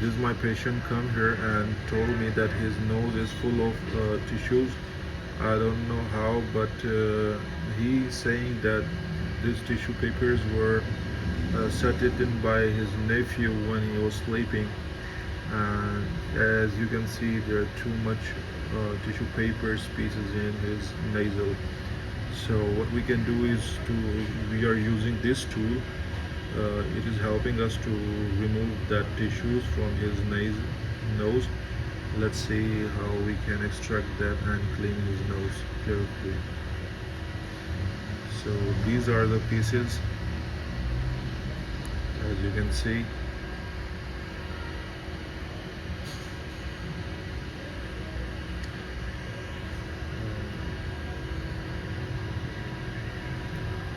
this is my patient come here and told me that his nose is full of tissues. I don't know how, but he's saying that these tissue papers were set it in by his nephew when he was sleeping. And as you can see, there are too much tissue paper pieces in his nasal. So what we can do is we are using this tool. It is helping us to remove that tissues from his nose. Let's see how we can extract that and clean his nose carefully. So these are the pieces, as you can see.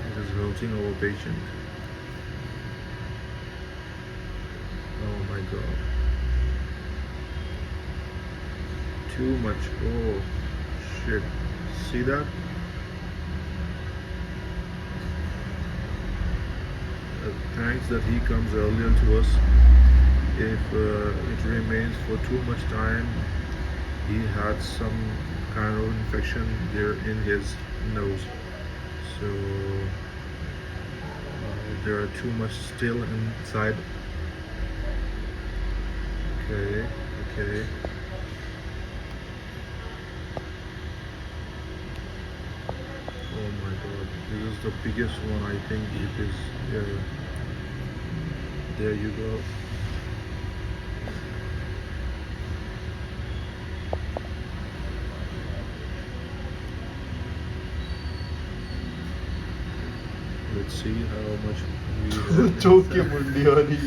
It is hurting our patient. Oh my god. Too much. Oh shit. See that? Thanks that he comes earlier to us. If it remains for too much time, he had some kind of infection there in his nose. So there are too much still inside. Okay, okay. Oh my god, this is the biggest one. I think it is. Yeah, there you go. Let's see how much we have. चौक के मुंडी वाली